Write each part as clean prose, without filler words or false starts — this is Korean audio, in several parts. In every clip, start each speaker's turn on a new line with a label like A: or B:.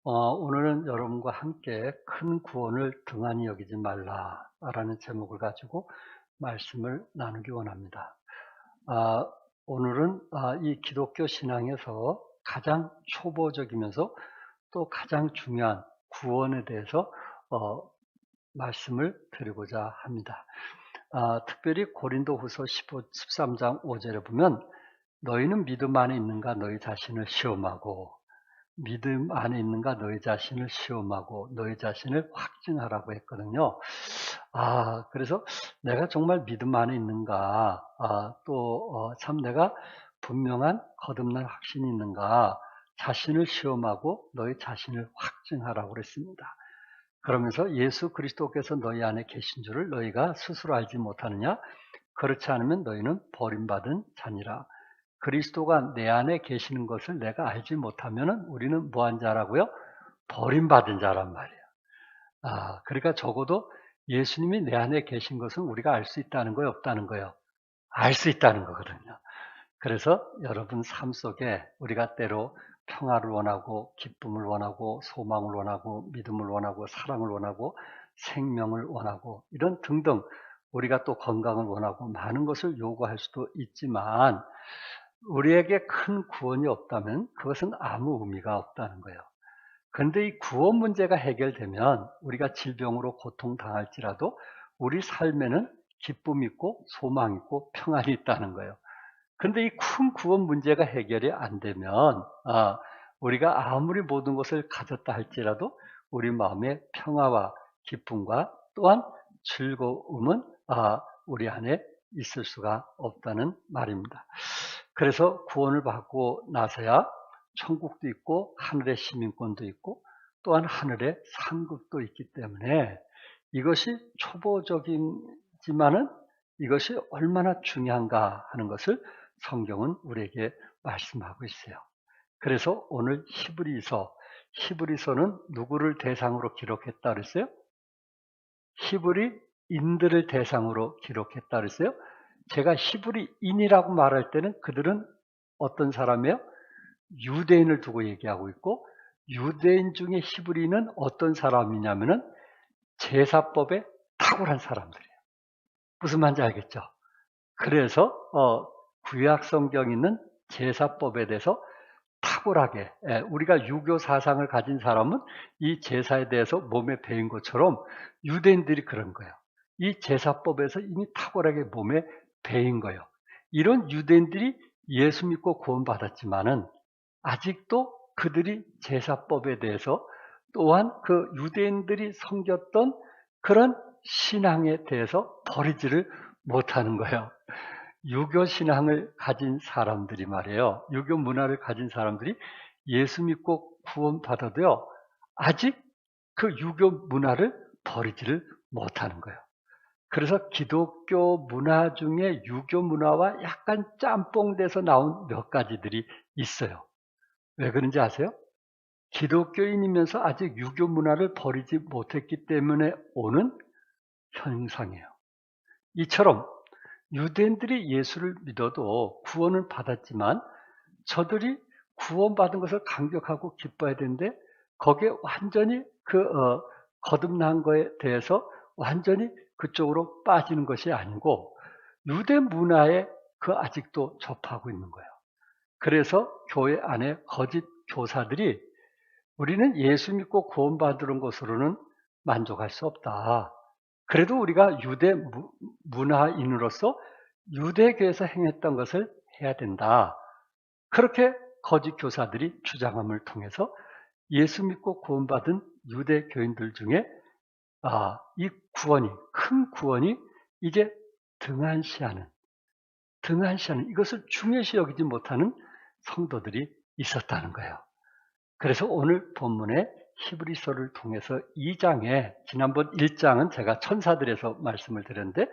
A: 오늘은 여러분과 함께 큰 구원을 등한히 여기지 말라라는 제목을 가지고 말씀을 나누기 원합니다. 아, 오늘은 이 기독교 신앙에서 가장 초보적이면서 또 가장 중요한 구원에 대해서 어, 말씀을 드리고자 합니다. 특별히 고린도후서 13장 5절에 보면 너희는 믿음 안에 있는가 너희 자신을 시험하고 믿음 안에 있는가 너희 자신을 시험하고 너희 자신을 확증하라고 했거든요. 그래서 내가 정말 믿음 안에 있는가, 참 내가 분명한 거듭난 확신이 있는가, 자신을 시험하고 너희 자신을 확증하라고 그랬습니다. 그러면서 예수 그리스도께서 너희 안에 계신 줄을 너희가 스스로 알지 못하느냐? 그렇지 않으면 너희는 버림받은 자니라. 그리스도가 내 안에 계시는 것을 내가 알지 못하면 우리는 뭐한 자라고요? 버림받은 자란 말이에요. 그러니까 적어도 예수님이 내 안에 계신 것은 우리가 알 수 있다는 거예요, 없다는 거예요? 알 수 있다는 거거든요. 그래서 여러분 삶 속에 우리가 때로 평화를 원하고 기쁨을 원하고 소망을 원하고 믿음을 원하고 사랑을 원하고 생명을 원하고 이런 등등 우리가 또 건강을 원하고 많은 것을 요구할 수도 있지만 우리에게 큰 구원이 없다면 그것은 아무 의미가 없다는 거예요. 그런데 이 구원 문제가 해결되면 우리가 질병으로 고통당할지라도 우리 삶에는 기쁨이 있고 소망이 있고 평안이 있다는 거예요. 그런데 이 큰 구원 문제가 해결이 안 되면 우리가 아무리 모든 것을 가졌다 할지라도 우리 마음의 평화와 기쁨과 또한 즐거움은 우리 안에 있을 수가 없다는 말입니다. 그래서 구원을 받고 나서야 천국도 있고 하늘의 시민권도 있고 또한 하늘의 상급도 있기 때문에 이것이 초보적이지만은 이것이 얼마나 중요한가 하는 것을 성경은 우리에게 말씀하고 있어요. 그래서 오늘 히브리서는 누구를 대상으로 기록했다 그랬어요? 히브리인들을 대상으로 기록했다 그랬어요? 제가 히브리인이라고 말할 때는 그들은 어떤 사람이에요? 유대인을 두고 얘기하고 있고 유대인 중에 히브리는 어떤 사람이냐면은 제사법에 탁월한 사람들이에요. 무슨 말인지 알겠죠? 그래서 구약 성경에 있는 제사법에 대해서 탁월하게 우리가 유교 사상을 가진 사람은 이 제사에 대해서 몸에 배인 것처럼 유대인들이 그런 거예요. 이 제사법에서 이미 탁월하게 몸에 배인 거예요. 이런 유대인들이 예수 믿고 구원받았지만은 아직도 그들이 제사법에 대해서 또한 그 유대인들이 섬겼던 그런 신앙에 대해서 버리지를 못하는 거예요. 유교 신앙을 가진 사람들이 말이에요. 유교 문화를 가진 사람들이 예수 믿고 구원받아도요. 아직 그 유교 문화를 버리지를 못하는 거예요. 그래서 기독교 문화 중에 유교 문화와 약간 짬뽕돼서 나온 몇 가지들이 있어요. 왜 그런지 아세요? 기독교인이면서 아직 유교 문화를 버리지 못했기 때문에 오는 현상이에요. 이처럼 유대인들이 예수를 믿어도 구원을 받았지만 저들이 구원받은 것을 감격하고 기뻐해야 되는데 거기에 완전히 거듭난 거에 대해서 완전히 그쪽으로 빠지는 것이 아니고 유대 문화에 아직도 접하고 있는 거예요. 그래서 교회 안에 거짓 교사들이 우리는 예수 믿고 구원받은 것으로는 만족할 수 없다. 그래도 우리가 유대 문화인으로서 유대교에서 행했던 것을 해야 된다. 그렇게 거짓 교사들이 주장함을 통해서 예수 믿고 구원받은 유대교인들 중에 이 큰 구원이 이제 등한시하는 이것을 중요시 여기지 못하는 성도들이 있었다는 거예요. 그래서 오늘 본문의 히브리서를 통해서 2장에 지난번 1장은 제가 천사들에서 말씀을 드렸는데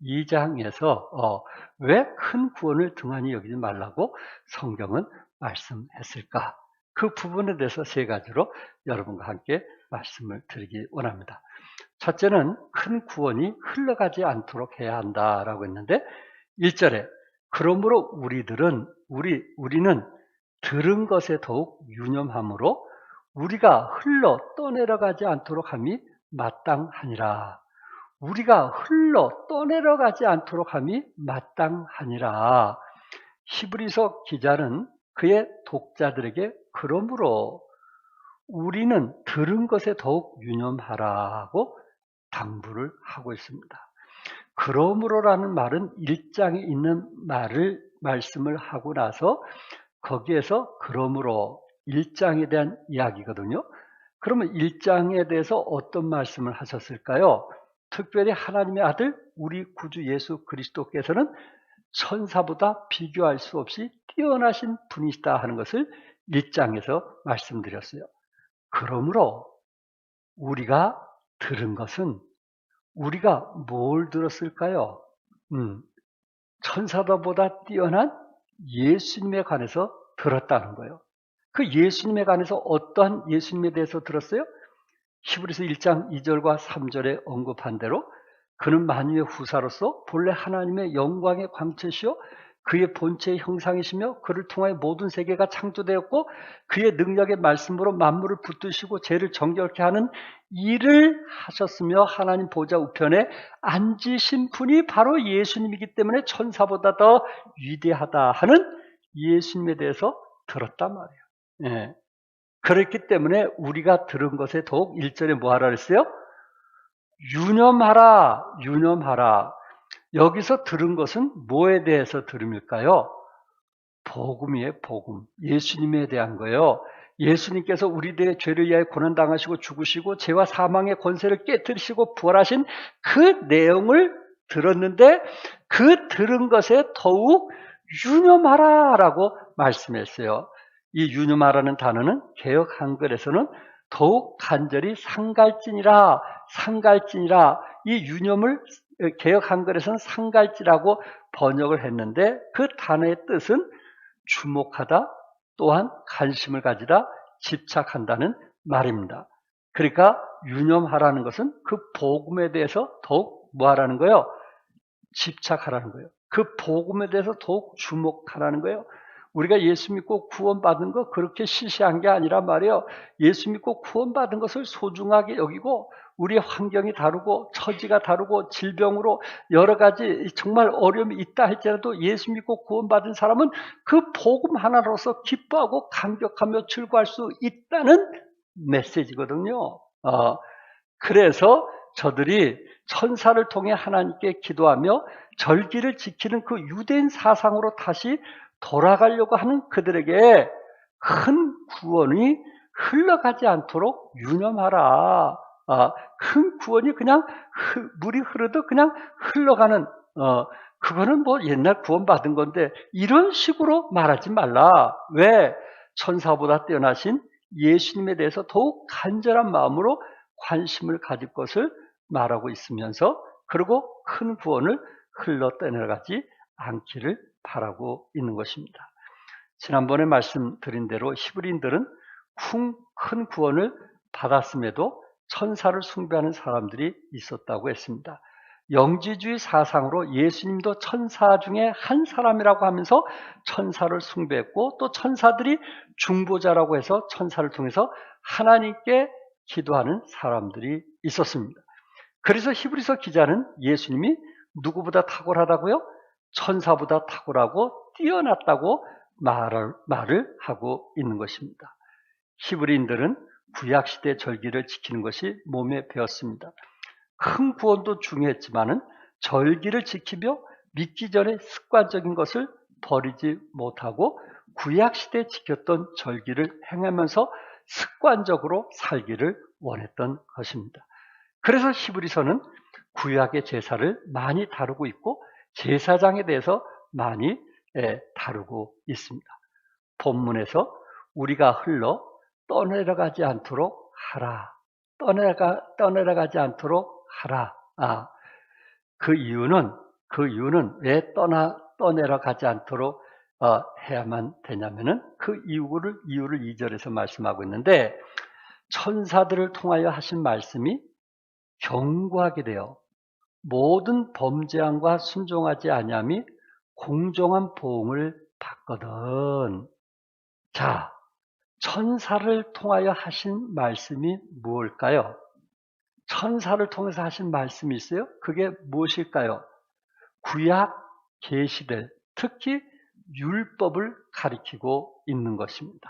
A: 2장에서 왜 큰 구원을 등한히 여기지 말라고 성경은 말씀했을까? 그 부분에 대해서 세 가지로 여러분과 함께 말씀을 드리기 원합니다. 첫째는 큰 구원이 흘러가지 않도록 해야 한다라고 했는데 1절에 그러므로 우리는 들은 것에 더욱 유념함으로 우리가 흘러 떠내려가지 않도록 함이 마땅하니라. 우리가 흘러 떠내려가지 않도록 함이 마땅하니라. 히브리서 기자는 그의 독자들에게 그러므로 우리는 들은 것에 더욱 유념하라고 당부를 하고 있습니다. 그러므로라는 말은 1장에 있는 말씀을 하고 나서 거기에서 그러므로 1장에 대한 이야기거든요. 그러면 1장에 대해서 어떤 말씀을 하셨을까요? 특별히 하나님의 아들 우리 구주 예수 그리스도께서는 천사보다 비교할 수 없이 뛰어나신 분이시다 하는 것을 1장에서 말씀드렸어요. 그러므로 우리가 들은 것은 우리가 뭘 들었을까요? 천사보다 뛰어난 예수님에 관해서 들었다는 거예요. 그 예수님에 관해서 어떠한 예수님에 대해서 들었어요? 히브리서 1장 2절과 3절에 언급한 대로 그는 만유의 후사로서 본래 하나님의 영광의 광채시요 그의 본체의 형상이시며 그를 통하여 모든 세계가 창조되었고 그의 능력의 말씀으로 만물을 붙드시고 죄를 정결케 하는 일을 하셨으며 하나님 보좌 우편에 앉으신 분이 바로 예수님이기 때문에 천사보다 더 위대하다 하는 예수님에 대해서 들었단 말이에요. 예. 그렇기 때문에 우리가 들은 것에 더욱 1절에 뭐 하라 그랬어요? 유념하라, 유념하라. 여기서 들은 것은 뭐에 대해서 들음일까요? 복음이에요, 복음. 예수님에 대한 거예요. 예수님께서 우리들의 죄를 위하여 고난당하시고 죽으시고 죄와 사망의 권세를 깨뜨리시고 부활하신 그 내용을 들었는데 그 들은 것에 더욱 유념하라라고 말씀했어요. 이 유념하라는 단어는 개역 한글에서는 더욱 간절히 상갈진이라, 상갈진이라. 이 유념을 개역 한글에서는 상갈지라고 번역을 했는데 그 단어의 뜻은 주목하다, 또한 관심을 가지다, 집착한다는 말입니다. 그러니까 유념하라는 것은 그 복음에 대해서 더욱 뭐 하라는 거예요? 집착하라는 거예요. 그 복음에 대해서 더욱 주목하라는 거예요. 우리가 예수 믿고 구원받은 거 그렇게 시시한 게 아니란 말이에요. 예수 믿고 구원받은 것을 소중하게 여기고 우리의 환경이 다르고 처지가 다르고 질병으로 여러 가지 정말 어려움이 있다 할지라도 예수 믿고 구원받은 사람은 그 복음 하나로서 기뻐하고 감격하며 즐거워할 수 있다는 메시지거든요. 그래서 저들이 천사를 통해 하나님께 기도하며 절기를 지키는 그 유대인 사상으로 다시 돌아가려고 하는 그들에게 큰 구원이 흘러가지 않도록 유념하라. 큰 구원이 그냥 물이 흐르듯 그냥 흘러가는 그거는 뭐 옛날 구원받은 건데 이런 식으로 말하지 말라. 왜? 천사보다 뛰어나신 예수님에 대해서 더욱 간절한 마음으로 관심을 가질 것을 말하고 있으면서 그리고 큰 구원을 흘러 떠내려가지 않기를 바라고 있는 것입니다. 지난번에 말씀드린 대로 히브리인들은 큰 구원을 받았음에도 천사를 숭배하는 사람들이 있었다고 했습니다. 영지주의 사상으로 예수님도 천사 중에 한 사람이라고 하면서 천사를 숭배했고 또 천사들이 중보자라고 해서 천사를 통해서 하나님께 기도하는 사람들이 있었습니다. 그래서 히브리서 기자는 예수님이 누구보다 탁월하다고요? 천사보다 탁월하고 뛰어났다고 말을 하고 있는 것입니다. 히브리인들은 구약시대 절기를 지키는 것이 몸에 배었습니다. 큰 구원도 중요했지만은 절기를 지키며 믿기 전에 습관적인 것을 버리지 못하고 구약시대에 지켰던 절기를 행하면서 습관적으로 살기를 원했던 것입니다. 그래서 히브리서는 구약의 제사를 많이 다루고 있고 제사장에 대해서 많이 다루고 있습니다. 본문에서 우리가 흘러 떠내려가지 않도록 하라. 떠내려가지 않도록 하라. 그 이유는 왜 떠내려가지 않도록 해야만 되냐면은 그 이유를 2절에서 말씀하고 있는데 천사들을 통하여 하신 말씀이 경고하게 되어 모든 범죄함과 순종하지 아니함이 공정한 보응을 받거든. 자, 천사를 통하여 하신 말씀이 무엇일까요? 천사를 통해서 하신 말씀이 있어요? 그게 무엇일까요? 구약 계시들, 특히 율법을 가리키고 있는 것입니다.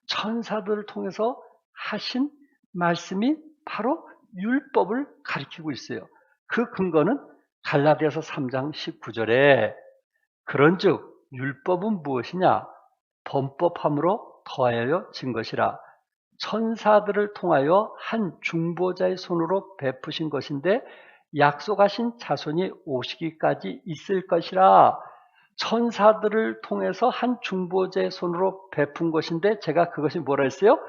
A: 천사들을 통해서 하신 말씀이 바로 율법을 가리키고 있어요. 그 근거는 갈라디아서 3장 19절에 그런즉 율법은 무엇이냐? 범법함으로 더하여 진 것이라. 천사들을 통하여 한 중보자의 손으로 베푸신 것인데 약속하신 자손이 오시기까지 있을 것이라. 천사들을 통해서 한 중보자의 손으로 베푼 것인데 제가 그것이 뭐라 했어요?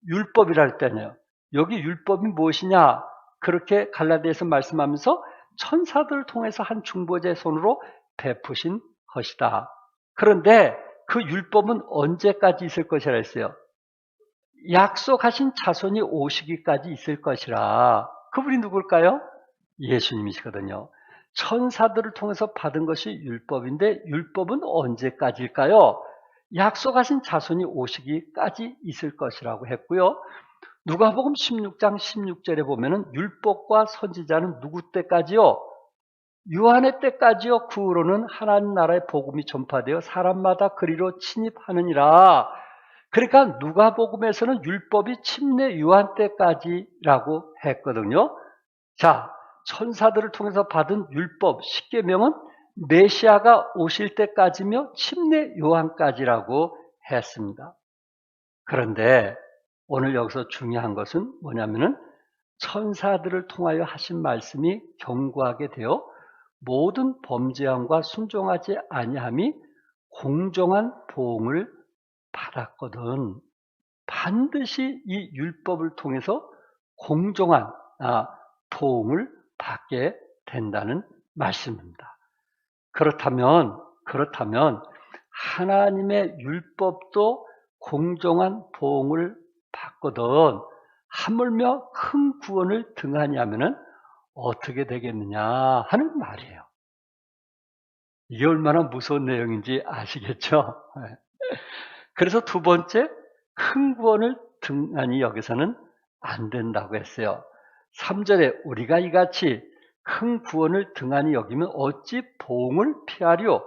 A: 율법이라 했다네요. 여기 율법이 무엇이냐? 그렇게 갈라디아에서 말씀하면서 천사들을 통해서 한 중보자의 손으로 베푸신 것이다. 그런데 그 율법은 언제까지 있을 것이라 했어요? 약속하신 자손이 오시기까지 있을 것이라. 그분이 누굴까요? 예수님이시거든요. 천사들을 통해서 받은 것이 율법인데 율법은 언제까지일까요? 약속하신 자손이 오시기까지 있을 것이라고 했고요. 누가복음 16장 16절에 보면은 율법과 선지자는 누구 때까지요? 요한의 때까지요. 그 후로는 하나님 나라의 복음이 전파되어 사람마다 그리로 침입하느니라. 그러니까 누가복음에서는 율법이 침례 요한 때까지라고 했거든요. 자, 천사들을 통해서 받은 율법 10계명은 메시아가 오실 때까지며 침례 요한까지라고 했습니다. 그런데 오늘 여기서 중요한 것은 뭐냐면은 천사들을 통하여 하신 말씀이 견고하게 되어 모든 범죄함과 순종하지 아니함이 공정한 보응을 받았거든. 반드시 이 율법을 통해서 공정한 보응을 받게 된다는 말씀입니다. 그렇다면 하나님의 율법도 공정한 보응을 받거든 하물며 큰 구원을 등하니 하면은 어떻게 되겠느냐 하는 말이에요. 이게 얼마나 무서운 내용인지 아시겠죠? 그래서 두 번째, 큰 구원을 등하니 여기서는 안 된다고 했어요. 3절에 우리가 이같이 큰 구원을 등하니 여기면 어찌 보응을 피하리요?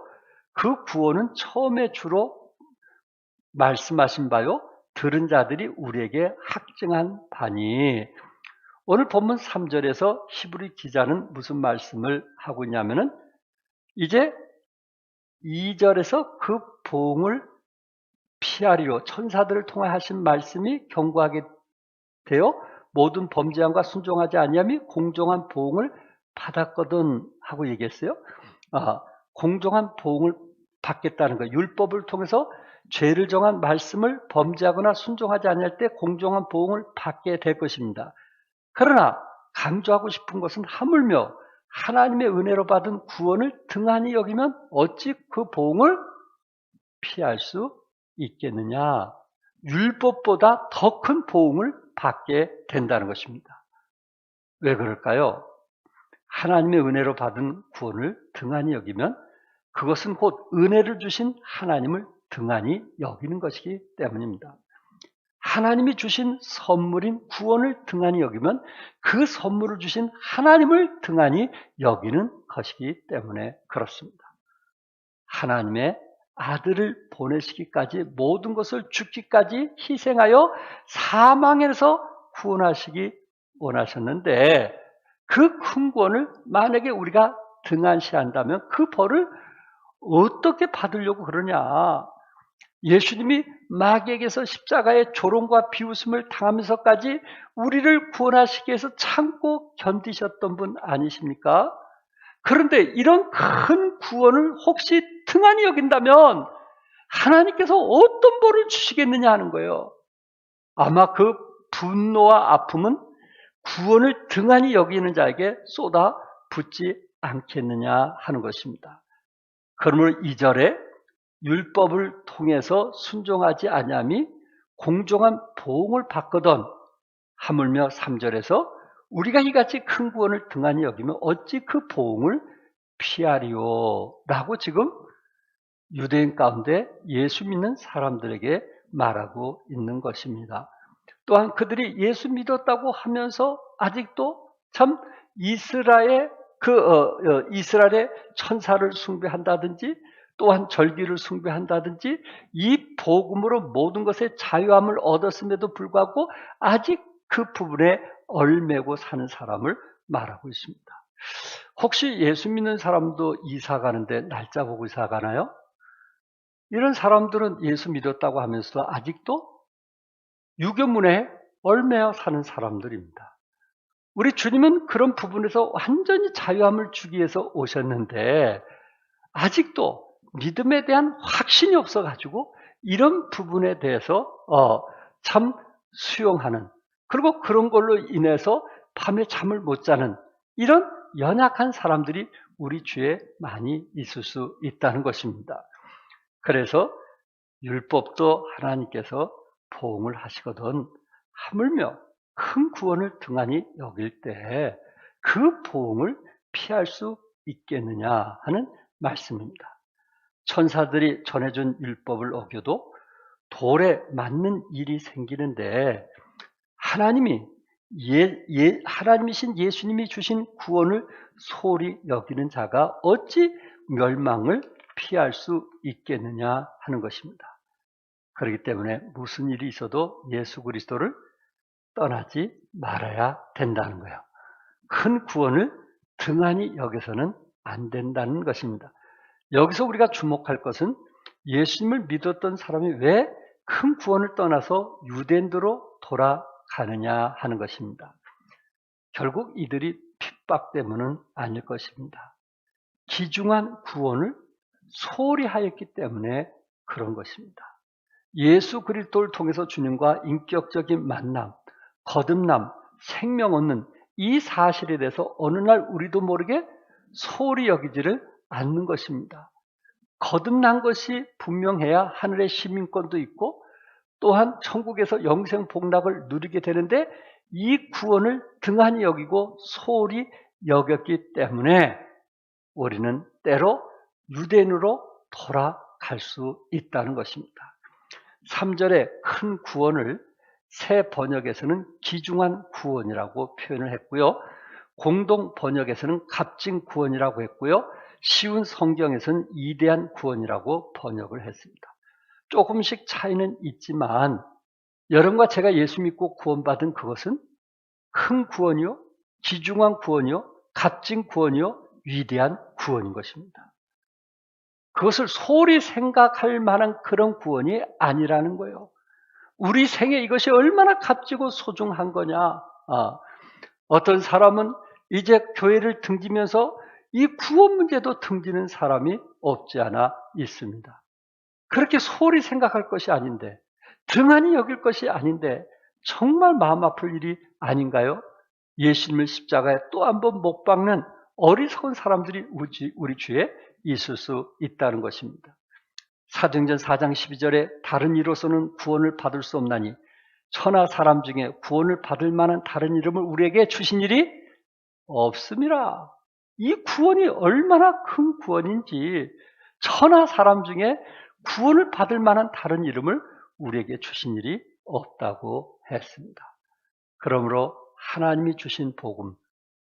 A: 그 구원은 처음에 주로 말씀하신 바요. 들은 자들이 우리에게 확증한 바니. 오늘 본문 3절에서 히브리 기자는 무슨 말씀을 하고 있냐면은 이제 2절에서 그 보응을 피하리로 천사들을 통해 하신 말씀이 견고하게 되어 모든 범죄함과 순종하지 아니함이 공정한 보응을 받았거든 하고 얘기했어요. 공정한 보응을 받겠다는 거예요. 율법을 통해서 죄를 정한 말씀을 범죄하거나 순종하지 아니할 때 공정한 보응을 받게 될 것입니다. 그러나 강조하고 싶은 것은 하물며 하나님의 은혜로 받은 구원을 등한히 여기면 어찌 그 보응을 피할 수 있겠느냐? 율법보다 더 큰 보응을 받게 된다는 것입니다. 왜 그럴까요? 하나님의 은혜로 받은 구원을 등한히 여기면 그것은 곧 은혜를 주신 하나님을 등한히 여기는 것이기 때문입니다. 하나님이 주신 선물인 구원을 등한히 여기면 그 선물을 주신 하나님을 등한히 여기는 것이기 때문에 그렇습니다. 하나님의 아들을 보내시기까지 모든 것을 죽기까지 희생하여 사망에서 구원하시기 원하셨는데 그 큰 구원을 만약에 우리가 등한시한다면 그 벌을 어떻게 받으려고 그러냐? 예수님이 마귀에게서 십자가의 조롱과 비웃음을 당하면서까지 우리를 구원하시기 위해서 참고 견디셨던 분 아니십니까? 그런데 이런 큰 구원을 혹시 등한히 여긴다면 하나님께서 어떤 벌을 주시겠느냐 하는 거예요. 아마 그 분노와 아픔은 구원을 등한히 여기는 자에게 쏟아 붓지 않겠느냐 하는 것입니다. 그러므로 2절에 율법을 통해서 순종하지 아니함이 공정한 보응을 받거든 하물며 3절에서 우리가 이같이 큰 구원을 등한히 여기면 어찌 그 보응을 피하리요? 라고 지금 유대인 가운데 예수 믿는 사람들에게 말하고 있는 것입니다. 또한 그들이 예수 믿었다고 하면서 아직도 참 이스라엘의 천사를 숭배한다든지 또한 절기를 숭배한다든지 이 복음으로 모든 것에 자유함을 얻었음에도 불구하고 아직 그 부분에 얼매고 사는 사람을 말하고 있습니다. 혹시 예수 믿는 사람도 이사 가는데 날짜 보고 이사 가나요? 이런 사람들은 예수 믿었다고 하면서 아직도 유교문에 얼매어 사는 사람들입니다. 우리 주님은 그런 부분에서 완전히 자유함을 주기 위해서 오셨는데 아직도 믿음에 대한 확신이 없어가지고 이런 부분에 대해서 참 수용하는, 그리고 그런 걸로 인해서 밤에 잠을 못 자는 이런 연약한 사람들이 우리 주위에 많이 있을 수 있다는 것입니다. 그래서 율법도 하나님께서 보응을 하시거든 하물며 큰 구원을 등한히 여길 때 그 보응을 피할 수 있겠느냐 하는 말씀입니다. 천사들이 전해준 율법을 어겨도 돌에 맞는 일이 생기는데 하나님이신 예수님이 주신 구원을 소홀히 여기는 자가 어찌 멸망을 피할 수 있겠느냐 하는 것입니다. 그렇기 때문에 무슨 일이 있어도 예수 그리스도를 떠나지 말아야 된다는 거예요. 큰 구원을 등한히 여기서는 안 된다는 것입니다. 여기서 우리가 주목할 것은 예수님을 믿었던 사람이 왜 큰 구원을 떠나서 유대인으로 돌아가느냐 하는 것입니다. 결국 이들이 핍박 때문은 아닐 것입니다. 귀중한 구원을 소홀히 하였기 때문에 그런 것입니다. 예수 그리스도를 통해서 주님과 인격적인 만남, 거듭남, 생명 얻는 이 사실에 대해서 어느 날 우리도 모르게 소홀히 여기지를 않는 것입니다. 거듭난 것이 분명해야 하늘의 시민권도 있고 또한 천국에서 영생 복락을 누리게 되는데 이 구원을 등한히 여기고 소홀히 여겼기 때문에 우리는 때로 유대인으로 돌아갈 수 있다는 것입니다. 3절에 큰 구원을 새 번역에서는 귀중한 구원이라고 표현을 했고요. 공동 번역에서는 값진 구원이라고 했고요. 쉬운 성경에서는 이대한 구원이라고 번역을 했습니다. 조금씩 차이는 있지만 여러분과 제가 예수 믿고 구원받은 그것은 큰 구원이요, 귀중한 구원이요, 값진 구원이요, 위대한 구원인 것입니다. 그것을 소홀히 생각할 만한 그런 구원이 아니라는 거예요. 우리 생에 이것이 얼마나 값지고 소중한 거냐. 어떤 사람은 이제 교회를 등지면서 이 구원 문제도 등지는 사람이 없지 않아 있습니다. 그렇게 소홀히 생각할 것이 아닌데, 등한히 여길 것이 아닌데 정말 마음 아플 일이 아닌가요? 예수님을 십자가에 또 한 번 못 박는 어리석은 사람들이 우리 주위에 있을 수 있다는 것입니다. 사도행전 4장 12절에 다른 이로서는 구원을 받을 수 없나니 천하 사람 중에 구원을 받을 만한 다른 이름을 우리에게 주신 일이 없음이라. 이 구원이 얼마나 큰 구원인지 천하 사람 중에 구원을 받을 만한 다른 이름을 우리에게 주신 일이 없다고 했습니다. 그러므로 하나님이 주신 복음,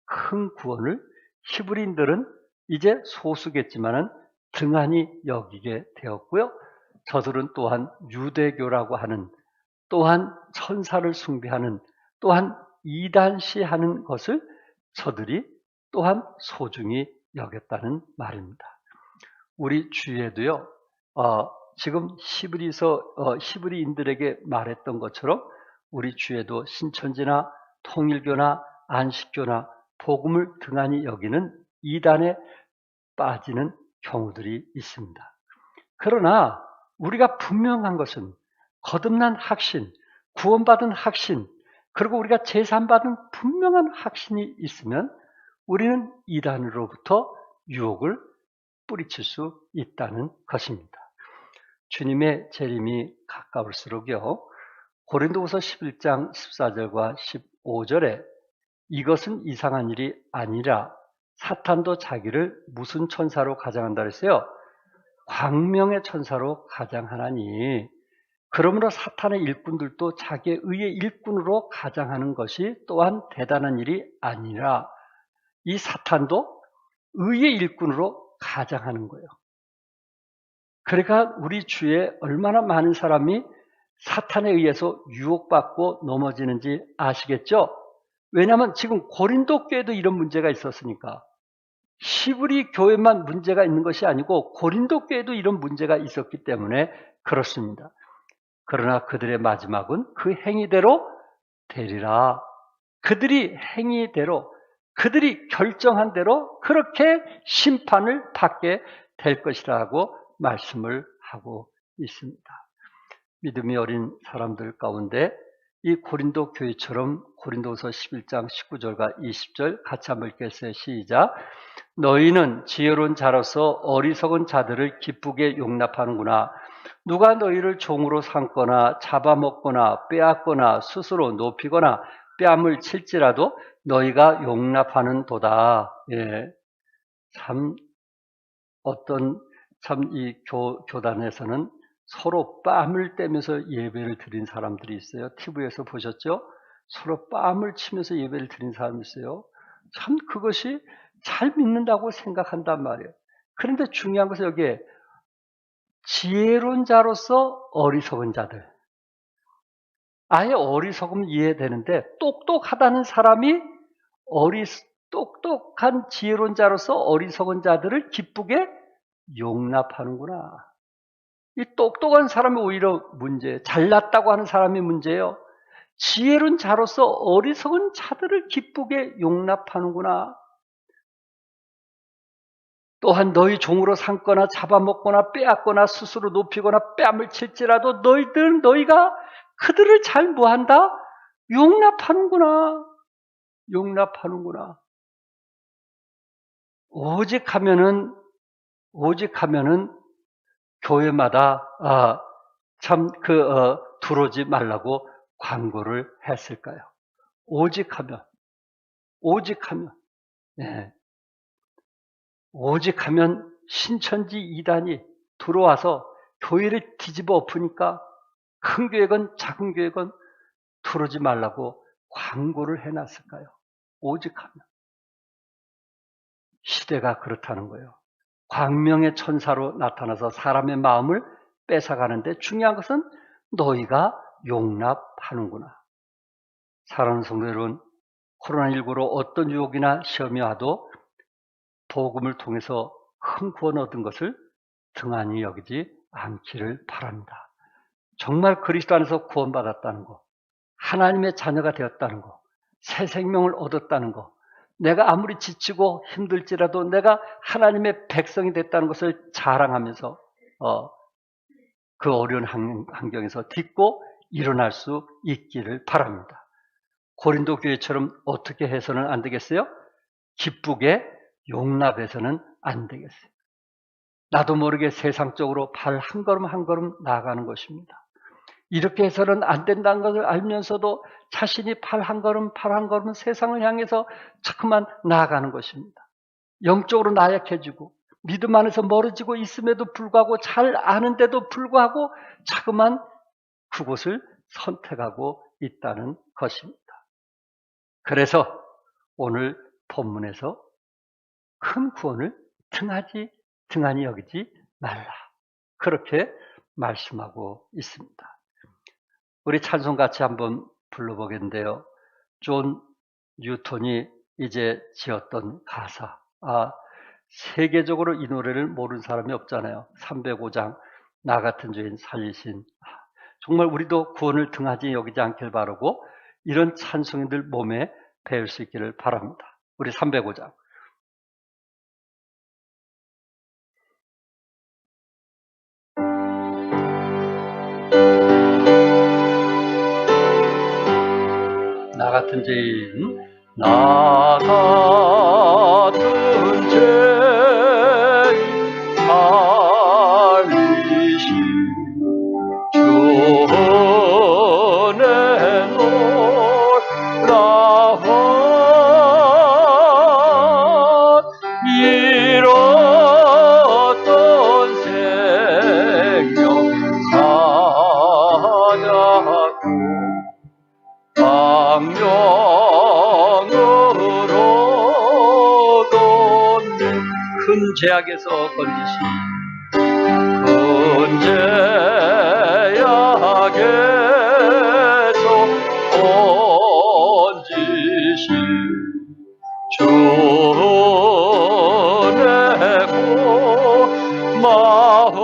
A: 큰 구원을 히브리인들은 이제 소수겠지만은 등한히 여기게 되었고요. 저들은 또한 유대교라고 하는, 또한 천사를 숭배하는, 또한 이단시하는 것을 저들이 또한 소중히 여겼다는 말입니다. 우리 주위에도요, 지금 히브리인들에게 말했던 것처럼 우리 주위에도 신천지나 통일교나 안식교나 복음을 등한히 여기는 이단에 빠지는 경우들이 있습니다. 그러나 우리가 분명한 것은 거듭난 확신, 구원받은 확신, 그리고 우리가 제산받은 분명한 확신이 있으면 우리는 이단으로부터 유혹을 뿌리칠 수 있다는 것입니다. 주님의 재림이 가까울수록요, 고린도후서 11장 14절과 15절에 이것은 이상한 일이 아니라 사탄도 자기를 무슨 천사로 가장한다 그랬어요? 광명의 천사로 가장하나니 그러므로 사탄의 일꾼들도 자기의 의의 일꾼으로 가장하는 것이 또한 대단한 일이 아니라 이 사탄도 의의 일꾼으로 가장하는 거예요. 그러니까 우리 주위에 얼마나 많은 사람이 사탄에 의해서 유혹받고 넘어지는지 아시겠죠? 왜냐하면 지금 고린도 교회도 이런 문제가 있었으니까. 히브리 교회만 문제가 있는 것이 아니고 고린도 교회도 이런 문제가 있었기 때문에 그렇습니다. 그러나 그들의 마지막은 그 행위대로 되리라. 그들이 행위대로, 그들이 결정한 대로 그렇게 심판을 받게 될 것이라고 말씀을 하고 있습니다. 믿음이 어린 사람들 가운데 이 고린도 교회처럼 고린도서 11장 19절과 20절 같이 한번 읽겠어요. 시작. 너희는 지혜로운 자로서 어리석은 자들을 기쁘게 용납하는구나. 누가 너희를 종으로 삼거나 잡아먹거나 빼앗거나 스스로 높이거나 뺨을 칠지라도 너희가 용납하는도다. 예, 참 이 교단에서는 서로 뺨을 떼면서 예배를 드린 사람들이 있어요. TV에서 보셨죠? 서로 뺨을 치면서 예배를 드린 사람이 있어요. 참 그것이 잘 믿는다고 생각한단 말이에요. 그런데 중요한 것은 여기에 지혜로운 자로서 어리석은 자들. 아예 어리석으면 이해되는데 똑똑하다는 사람이 똑똑한 지혜로운 자로서 어리석은 자들을 기쁘게 용납하는구나. 이 똑똑한 사람이 오히려 문제예요. 잘났다고 하는 사람이 문제예요. 지혜로운 자로서 어리석은 자들을 기쁘게 용납하는구나. 또한 너희 종으로 삼거나 잡아먹거나 빼앗거나 스스로 높이거나 뺨을 칠지라도 너희가 그들을 잘 뭐한다? 용납하는구나. 용납하는구나. 오직 하면은 교회마다 들어오지 말라고 광고를 했을까요? 오직 하면 네. 오직 하면 신천지 이단이 들어와서 교회를 뒤집어 엎으니까 큰 교회건 작은 교회건 들어오지 말라고 광고를 해놨을까요? 오직 하면. 시대가 그렇다는 거예요. 광명의 천사로 나타나서 사람의 마음을 뺏어가는데 중요한 것은 너희가 용납하는구나. 사랑하는 성도 여러분, 코로나19로 어떤 유혹이나 시험이 와도 복음을 통해서 큰 구원 얻은 것을 등한히 여기지 않기를 바랍니다. 정말 그리스도 안에서 구원받았다는 거, 하나님의 자녀가 되었다는 거, 새 생명을 얻었다는 거, 내가 아무리 지치고 힘들지라도 내가 하나님의 백성이 됐다는 것을 자랑하면서 그 어려운 환경에서 딛고 일어날 수 있기를 바랍니다. 고린도 교회처럼 어떻게 해서는 안 되겠어요? 기쁘게 용납해서는 안 되겠어요. 나도 모르게 세상적으로 발 한 걸음 한 걸음 나아가는 것입니다. 이렇게 해서는 안 된다는 것을 알면서도 자신이 발 한 걸음 세상을 향해서 자꾸만 나아가는 것입니다. 영적으로 나약해지고 믿음 안에서 멀어지고 있음에도 불구하고 잘 아는데도 불구하고 자꾸만 그곳을 선택하고 있다는 것입니다. 그래서 오늘 본문에서 큰 구원을 등한히 여기지 말라. 그렇게 말씀하고 있습니다. 우리 찬송 같이 한번 불러보겠는데요. 존 뉴턴이 이제 지었던 가사. 세계적으로 이 노래를 모르는 사람이 없잖아요. 305장 나 같은 죄인 살리신. 정말 우리도 구원을 등하지 여기지 않길 바라고 이런 찬송인들 몸에 배울 수 있기를 바랍니다. 우리 305장. 나 같은 죄인, 나 같은 죄인 살리신 주은혜 놀라운 잃었던 생명 악령으로도 큰 죄악에서 건지시 큰 죄악에서 건지시 주내고 마흔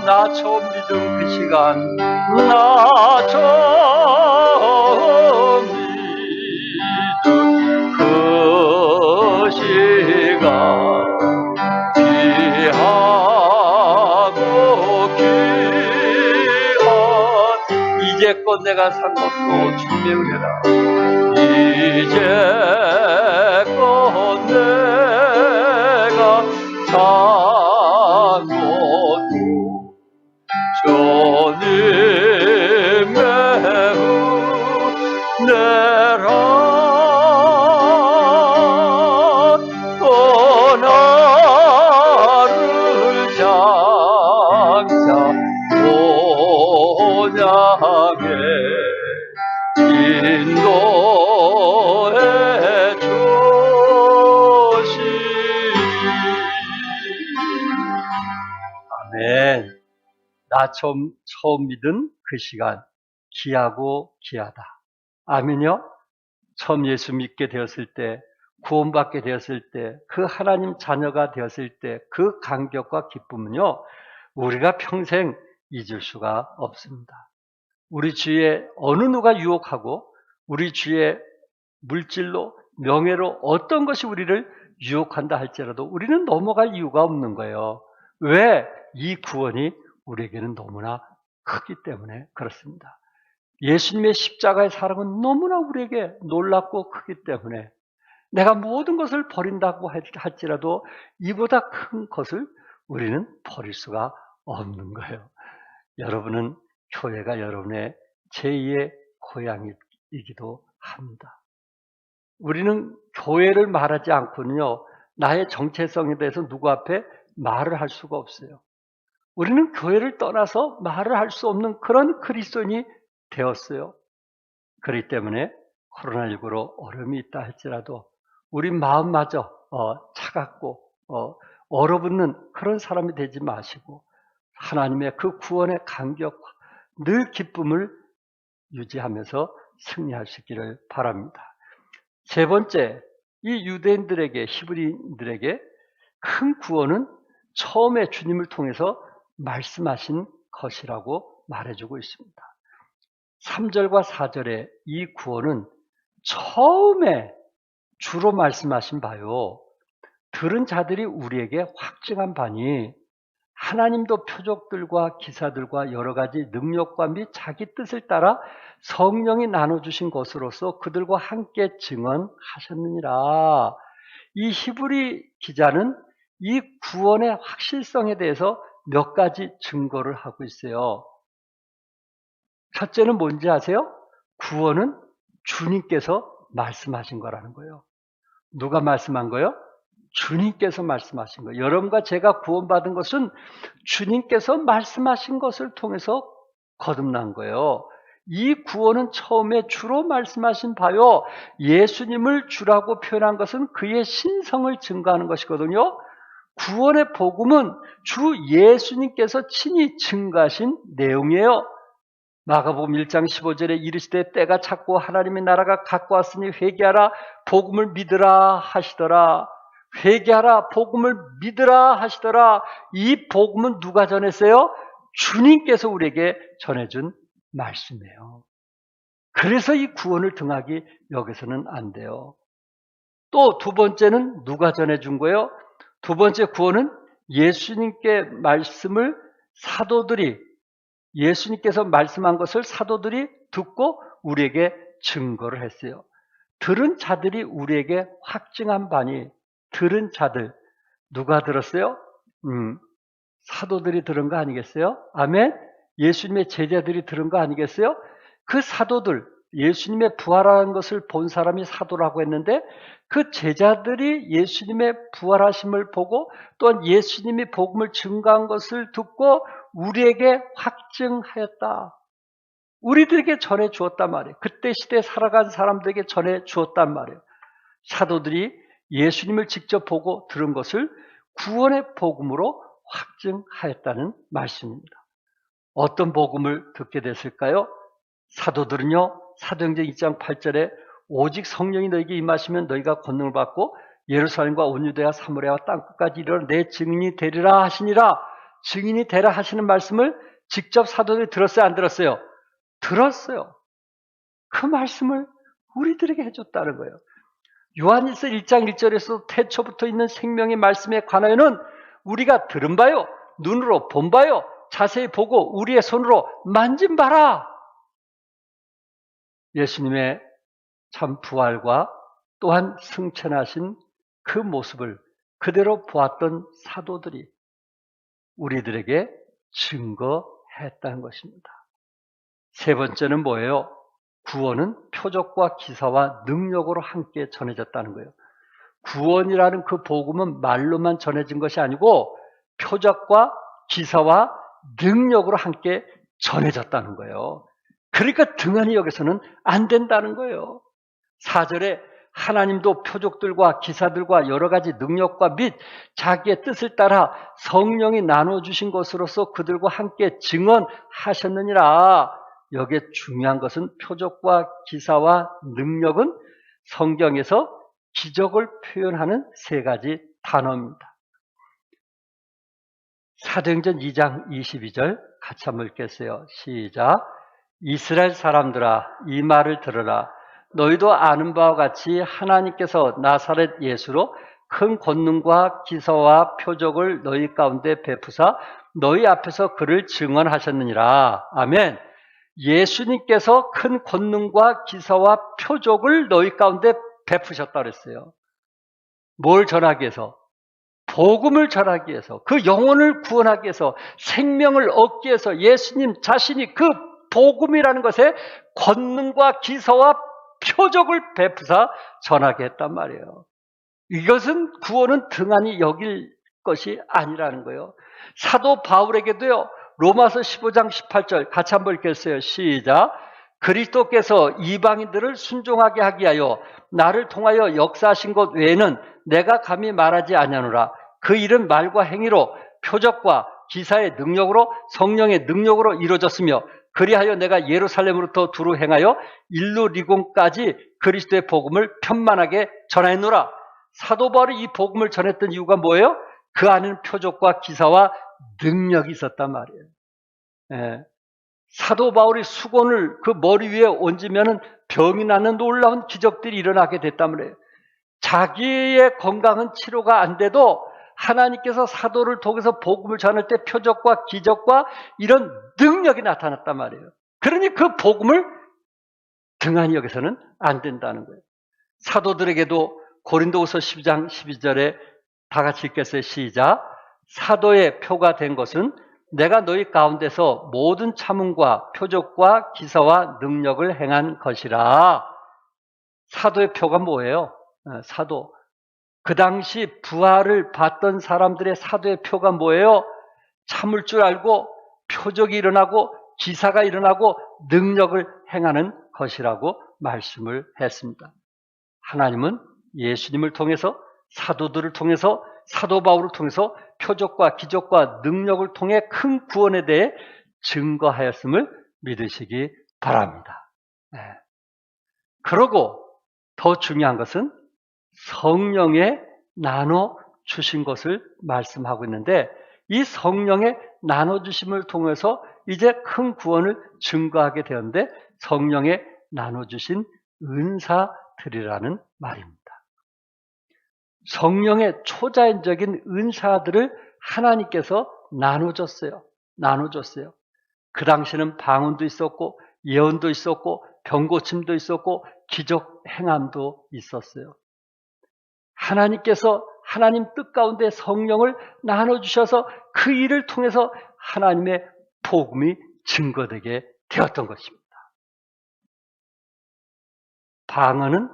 A: 나 처음 믿은 그 시간 나 처음 믿은 그 시간 귀하고 귀한 이제껏 내가 산 것도 주님의 은혜라 이제껏 내가 산 것도 주님의 은혜라 또 나를 장차 본향에 인도해 주시니 아멘. 나 처음 믿은 그 시간 귀하고 귀하다. 아멘요? 처음 예수 믿게 되었을 때, 구원받게 되었을 때, 그 하나님 자녀가 되었을 때 그 감격과 기쁨은요, 우리가 평생 잊을 수가 없습니다. 우리 주위에 어느 누가 유혹하고 우리 주위에 물질로, 명예로 어떤 것이 우리를 유혹한다 할지라도 우리는 넘어갈 이유가 없는 거예요. 왜? 이 구원이 우리에게는 너무나 크기 때문에 그렇습니다. 예수님의 십자가의 사랑은 너무나 우리에게 놀랍고 크기 때문에 내가 모든 것을 버린다고 할지라도 이보다 큰 것을 우리는 버릴 수가 없는 거예요. 여러분은 교회가 여러분의 제2의 고향이기도 합니다. 우리는 교회를 말하지 않고는요, 나의 정체성에 대해서 누구 앞에 말을 할 수가 없어요. 우리는 교회를 떠나서 말을 할 수 없는 그런 그리스도인이 되었어요. 그렇기 때문에 코로나19로 어려움이 있다 할지라도 우리 마음마저 차갑고 얼어붙는 그런 사람이 되지 마시고 하나님의 그 구원의 감격과 늘 기쁨을 유지하면서 승리하시기를 바랍니다. 세 번째, 이 유대인들에게, 히브리인들에게 큰 구원은 처음에 주님을 통해서 말씀하신 것이라고 말해주고 있습니다. 3절과 4절에 이 구원은 처음에 주로 말씀하신 바요. 들은 자들이 우리에게 확증한 바니 하나님도 표적들과 기사들과 여러 가지 능력과 및 자기 뜻을 따라 성령이 나눠주신 것으로서 그들과 함께 증언하셨느니라. 이 히브리 기자는 이 구원의 확실성에 대해서 몇 가지 증거를 하고 있어요. 첫째는 뭔지 아세요? 구원은 주님께서 말씀하신 거라는 거예요. 누가 말씀한 거예요? 주님께서 말씀하신 거예요. 여러분과 제가 구원받은 것은 주님께서 말씀하신 것을 통해서 거듭난 거예요. 이 구원은 처음에 주로 말씀하신 바요. 예수님을 주라고 표현한 것은 그의 신성을 증거하는 것이거든요. 구원의 복음은 주 예수님께서 친히 증거하신 내용이에요. 마가복음 1장 15절에 이르시되 때가 찼고 하나님의 나라가 가까웠으니 회개하라 복음을 믿으라 하시더라. 회개하라 복음을 믿으라 하시더라. 이 복음은 누가 전했어요? 주님께서 우리에게 전해준 말씀이에요. 그래서 이 구원을 등하기 여기서는 안 돼요. 또 두 번째는 누가 전해준 거예요? 두 번째 구원은 예수님께 말씀을 사도들이 예수님께서 말씀한 것을 사도들이 듣고 우리에게 증거를 했어요. 들은 자들이 우리에게 확증한 바니 들은 자들 누가 들었어요? 사도들이 들은 거 아니겠어요? 아멘? 예수님의 제자들이 들은 거 아니겠어요? 그 사도들 예수님의 부활하는 것을 본 사람이 사도라고 했는데 그 제자들이 예수님의 부활하심을 보고 또한 예수님이 복음을 증거한 것을 듣고 우리에게 확증하였다. 우리들에게 전해 주었단 말이에요. 그때 시대에 살아간 사람들에게 전해 주었단 말이에요. 사도들이 예수님을 직접 보고 들은 것을 구원의 복음으로 확증하였다는 말씀입니다. 어떤 복음을 듣게 됐을까요? 사도들은요, 사도행전 2장 8절에 오직 성령이 너에게 임하시면 너희가 권능을 받고 예루살렘과 온 유대와 사마리아와 땅끝까지 이르러 내 증인이 되리라 하시니라. 증인이 되라 하시는 말씀을 직접 사도들이 들었어요, 안 들었어요? 들었어요. 그 말씀을 우리들에게 해줬다는 거예요. 요한일서 1장 1절에서 태초부터 있는 생명의 말씀에 관하여는 우리가 들은 바요, 눈으로 본 바요, 자세히 보고 우리의 손으로 만진 바라. 예수님의 참 부활과 또한 승천하신 그 모습을 그대로 보았던 사도들이 우리들에게 증거했다는 것입니다. 세 번째는 뭐예요? 구원은 표적과 기사와 능력으로 함께 전해졌다는 거예요. 구원이라는 그 복음은 말로만 전해진 것이 아니고 표적과 기사와 능력으로 함께 전해졌다는 거예요. 그러니까 등한히 여기서는 안 된다는 거예요. 4절에 하나님도 표적들과 기사들과 여러 가지 능력과 및 자기의 뜻을 따라 성령이 나눠주신 것으로서 그들과 함께 증언하셨느니라. 여기에 중요한 것은 표적과 기사와 능력은 성경에서 기적을 표현하는 세 가지 단어입니다. 사도행전 2장 22절 같이 한번 읽겠어요. 시작. 이스라엘 사람들아 이 말을 들으라. 너희도 아는 바와 같이 하나님께서 나사렛 예수로 큰 권능과 기사와 표적을 너희 가운데 베푸사 너희 앞에서 그를 증언하셨느니라. 아멘. 예수님께서 큰 권능과 기사와 표적을 너희 가운데 베푸셨다고 했어요. 뭘 전하기 위해서? 복음을 전하기 위해서, 그 영혼을 구원하기 위해서, 생명을 얻기 위해서 예수님 자신이 그 복음이라는 것에 권능과 기사와 표적을 베푸사 전하게 했단 말이에요. 이것은 구원은 등한히 여길 것이 아니라는 거예요. 사도 바울에게도요, 로마서 15장 18절 같이 한번 읽겠어요. 시작. 그리스도께서 이방인들을 순종하게 하기 위하여 나를 통하여 역사하신 것 외에는 내가 감히 말하지 아니하노라. 그 일은 말과 행위로 표적과 기사의 능력으로 성령의 능력으로 이루어졌으며 그리하여 내가 예루살렘으로부터 두루 행하여 일루리곤까지 그리스도의 복음을 편만하게 전하였노라. 사도 바울이 이 복음을 전했던 이유가 뭐예요? 그 안에는 표적과 기사와 능력이 있었단 말이에요. 예. 사도 바울이 수건을 그 머리 위에 얹으면 병이 나는 놀라운 기적들이 일어나게 됐단 말이에요. 자기의 건강은 치료가 안 돼도 하나님께서 사도를 통해서 복음을 전할 때 표적과 기적과 이런 능력이 나타났단 말이에요. 그러니 그 복음을 등한히 여기서는 안 된다는 거예요. 사도들에게도 고린도후서 10장 12절에 다 같이 읽겠어요. 시작. 사도의 표가 된 것은 내가 너희 가운데서 모든 참음과 표적과 기사와 능력을 행한 것이라. 사도의 표가 뭐예요? 사도. 그 당시 부활을 봤던 사람들의 사도의 표가 뭐예요? 참을 줄 알고 표적이 일어나고 기사가 일어나고 능력을 행하는 것이라고 말씀을 했습니다. 하나님은 예수님을 통해서 사도들을 통해서 사도 바울을 통해서 표적과 기적과 능력을 통해 큰 구원에 대해 증거하였음을 믿으시기 바랍니다. 네. 그리고 더 중요한 것은 성령에 나눠주신 것을 말씀하고 있는데 이 성령의 나눠주심을 통해서 이제 큰 구원을 증거하게 되었는데 성령에 나눠주신 은사들이라는 말입니다. 성령의 초자연적인 은사들을 하나님께서 나눠줬어요. 그 당시는 방언도 있었고 예언도 있었고 병고침도 있었고 기적 행함도 있었어요. 하나님께서 하나님 뜻 가운데 성령을 나눠주셔서 그 일을 통해서 하나님의 복음이 증거되게 되었던 것입니다. 방언은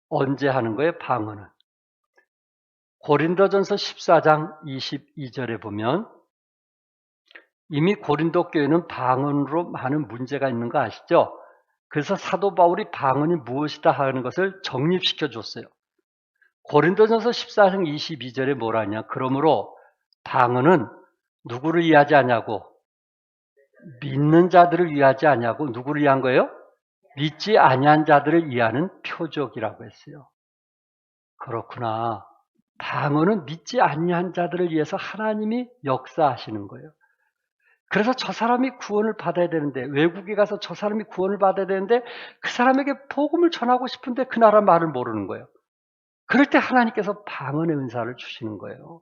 A: 언제 하는 거예요? 방언은 고린도전서 14장 22절에 보면 이미 고린도 교회는 방언으로 많은 문제가 있는 거 아시죠? 그래서 사도 바울이 방언이 무엇이다 하는 것을 정립시켜 줬어요. 고린도전서 14장 22절에 뭐라냐? 그러므로 방언은 누구를 위하지 않냐고? 믿는 자들을 위하지 않냐고? 누구를 위한 거예요? 믿지 아니한 자들을 위하는 표적이라고 했어요. 그렇구나. 방언은 믿지 아니한 자들을 위해서 하나님이 역사하시는 거예요. 그래서 저 사람이 구원을 받아야 되는데, 외국에 가서 저 사람이 구원을 받아야 되는데 그 사람에게 복음을 전하고 싶은데 그 나라 말을 모르는 거예요. 그럴 때 하나님께서 방언의 은사를 주시는 거예요.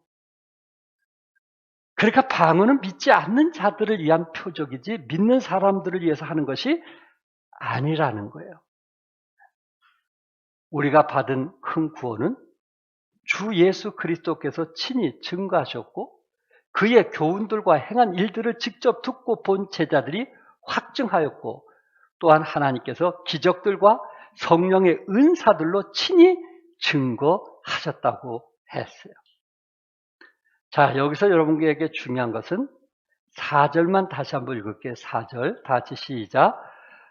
A: 그러니까 방언은 믿지 않는 자들을 위한 표적이지 믿는 사람들을 위해서 하는 것이 아니라는 거예요. 우리가 받은 큰 구원은 주 예수 그리스도께서 친히 증거하셨고 그의 교훈들과 행한 일들을 직접 듣고 본 제자들이 확증하였고 또한 하나님께서 기적들과 성령의 은사들로 친히 증거하셨다고 했어요. 자, 여기서 여러분에게 중요한 것은 4절만 다시 한번 읽을게요. 4절 다 같이 시작.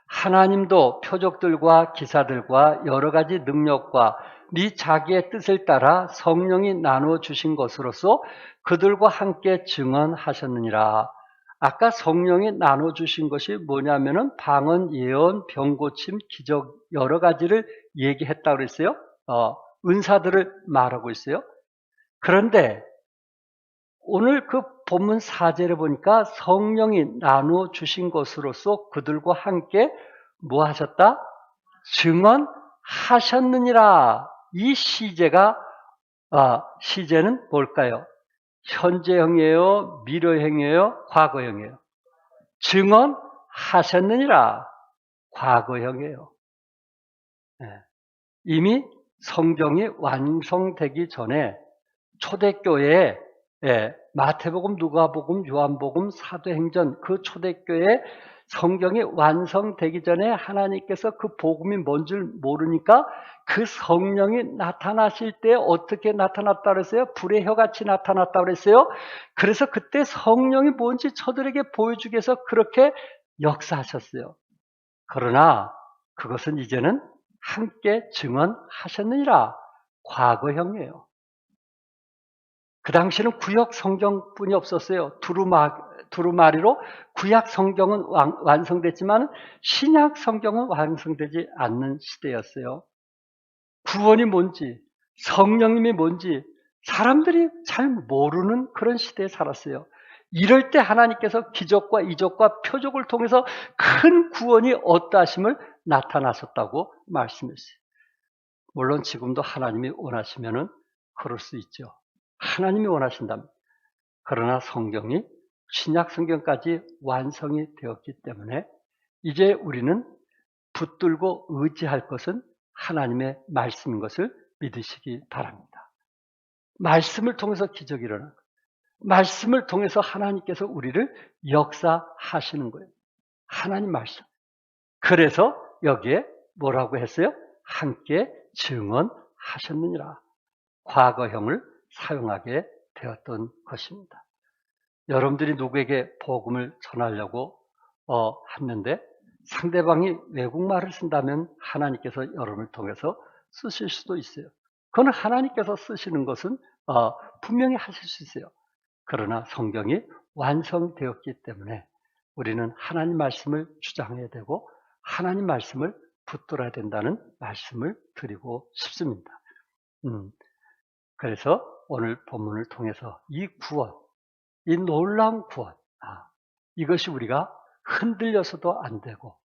A: 하나님도 표적들과 기사들과 여러 가지 능력과 네 자기의 뜻을 따라 성령이 나눠주신 것으로서 그들과 함께 증언하셨느니라. 아까 성령이 나눠주신 것이 뭐냐면은 방언, 예언, 병고침, 기적 여러 가지를 얘기했다고 그랬어요. 은사들을 말하고 있어요. 그런데 오늘 그 본문 4절에 보니까 성령이 나눠주신 것으로서 그들과 함께 뭐 하셨다? 증언하셨느니라. 이 시제가 시제는 뭘까요? 현재형이에요? 미래형이에요? 과거형이에요? 증언하셨느니라. 과거형이에요. 네. 이미 성경이 완성되기 전에 초대교회에 마태복음, 누가복음, 요한복음, 사도행전 그 초대교회 성경이 완성되기 전에 하나님께서 그 복음이 뭔 줄 모르니까 그 성령이 나타나실 때 어떻게 나타났다 그랬어요? 불의 혀같이 나타났다 그랬어요. 그래서 그때 성령이 뭔지 저들에게 보여주기 위해서 그렇게 역사하셨어요. 그러나 그것은 이제는 함께 증언하셨느니라. 과거형이에요. 그 당시는 구약 성경뿐이 없었어요. 두루마리로 구약 성경은 완성됐지만 신약 성경은 완성되지 않는 시대였어요. 구원이 뭔지, 성령님이 뭔지 사람들이 잘 모르는 그런 시대에 살았어요. 이럴 때 하나님께서 기적과 이적과 표적을 통해서 큰 구원이 어떠하심을 나타나셨다고 말씀했어요. 물론 지금도 하나님이 원하시면은 그럴 수 있죠. 하나님이 원하신다면. 그러나 성경이 신약 성경까지 완성이 되었기 때문에 이제 우리는 붙들고 의지할 것은 하나님의 말씀인 것을 믿으시기 바랍니다. 말씀을 통해서 기적이 일어나는 거예요. 말씀을 통해서 하나님께서 우리를 역사하시는 거예요. 하나님 말씀. 그래서 여기에 뭐라고 했어요? 함께 증언하셨느니라. 과거형을 사용하게 되었던 것입니다. 여러분들이 누구에게 복음을 전하려고 했는데 상대방이 외국말을 쓴다면 하나님께서 여러분을 통해서 쓰실 수도 있어요. 그건 하나님께서 쓰시는 것은 분명히 하실 수 있어요. 그러나 성경이 완성되었기 때문에 우리는 하나님 말씀을 주장해야 되고 하나님 말씀을 붙들어야 된다는 말씀을 드리고 싶습니다. 그래서 오늘 본문을 통해서 이 구원, 이 놀라운 구원, 이것이 우리가 흔들려서도 안 되고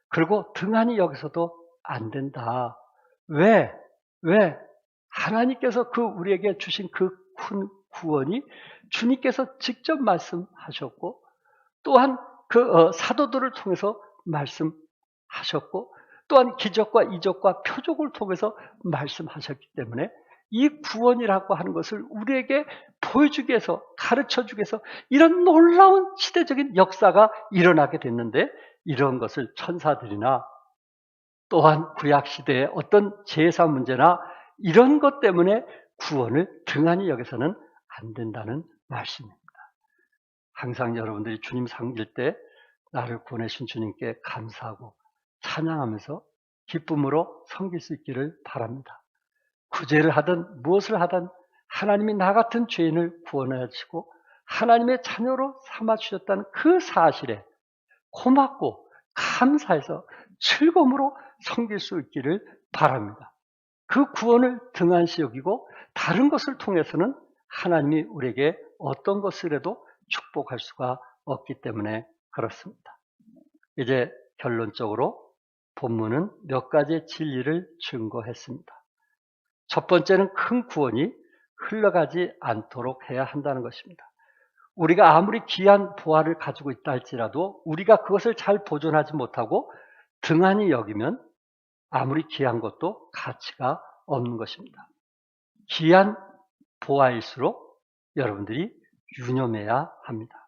A: 그리고 등한히 여기서도 안 된다. 왜? 하나님께서 우리에게 주신 그 큰 구원이 주님께서 직접 말씀하셨고 또한 그 사도들을 통해서 말씀하셨고 또한 기적과 이적과 표적을 통해서 말씀하셨기 때문에 이 구원이라고 하는 것을 우리에게 보여주기 위해서 가르쳐주기 위해서 이런 놀라운 시대적인 역사가 일어나게 됐는데 이런 것을 천사들이나 또한 구약시대의 어떤 제사 문제나 이런 것 때문에 구원을 등한히 여기서는 안 된다는 말씀입니다. 항상 여러분들이 주님 섬길 때 나를 구원하신 주님께 감사하고 찬양하면서 기쁨으로 섬길 수 있기를 바랍니다. 구제를 하든 무엇을 하든 하나님이 나 같은 죄인을 구원하시고 하나님의 자녀로 삼아주셨다는 그 사실에 고맙고 감사해서 즐거움으로 섬길 수 있기를 바랍니다. 그 구원을 등한시 여기고 다른 것을 통해서는 하나님이 우리에게 어떤 것을해도 축복할 수가 없기 때문에 그렇습니다. 이제 결론적으로 본문은 몇 가지의 진리를 증거했습니다. 첫 번째는 큰 구원이 흘러가지 않도록 해야 한다는 것입니다. 우리가 아무리 귀한 보화를 가지고 있다 할지라도 우리가 그것을 잘 보존하지 못하고 등한히 여기면 아무리 귀한 것도 가치가 없는 것입니다. 귀한 보화일수록 여러분들이 유념해야 합니다.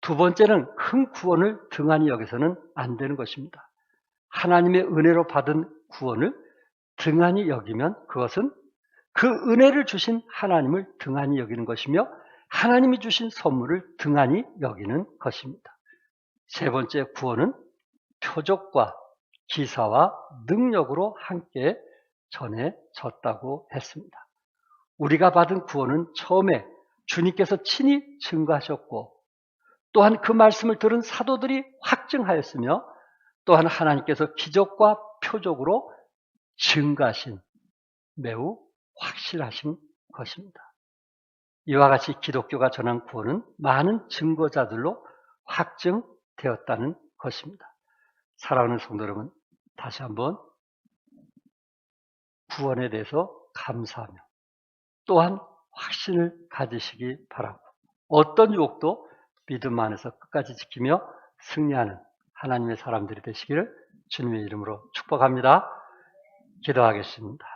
A: 두 번째는 큰 구원을 등한히 여기서는 안 되는 것입니다. 하나님의 은혜로 받은 구원을 등한히 여기면 그것은 그 은혜를 주신 하나님을 등한히 여기는 것이며 하나님이 주신 선물을 등한히 여기는 것입니다. 세 번째 구원은 표적과 기사와 능력으로 함께 전해졌다고 했습니다. 우리가 받은 구원은 처음에 주님께서 친히 증거하셨고 또한 그 말씀을 들은 사도들이 확증하였으며 또한 하나님께서 기적과 표적으로 증거하신 매우 확실하신 것입니다. 이와 같이 기독교가 전한 구원은 많은 증거자들로 확증되었다는 것입니다. 사랑하는 성도 여러분, 다시 한번 구원에 대해서 감사하며 또한 확신을 가지시기 바라고 어떤 유혹도 믿음 안에서 끝까지 지키며 승리하는 하나님의 사람들이 되시기를 주님의 이름으로 축복합니다. 기도하겠습니다.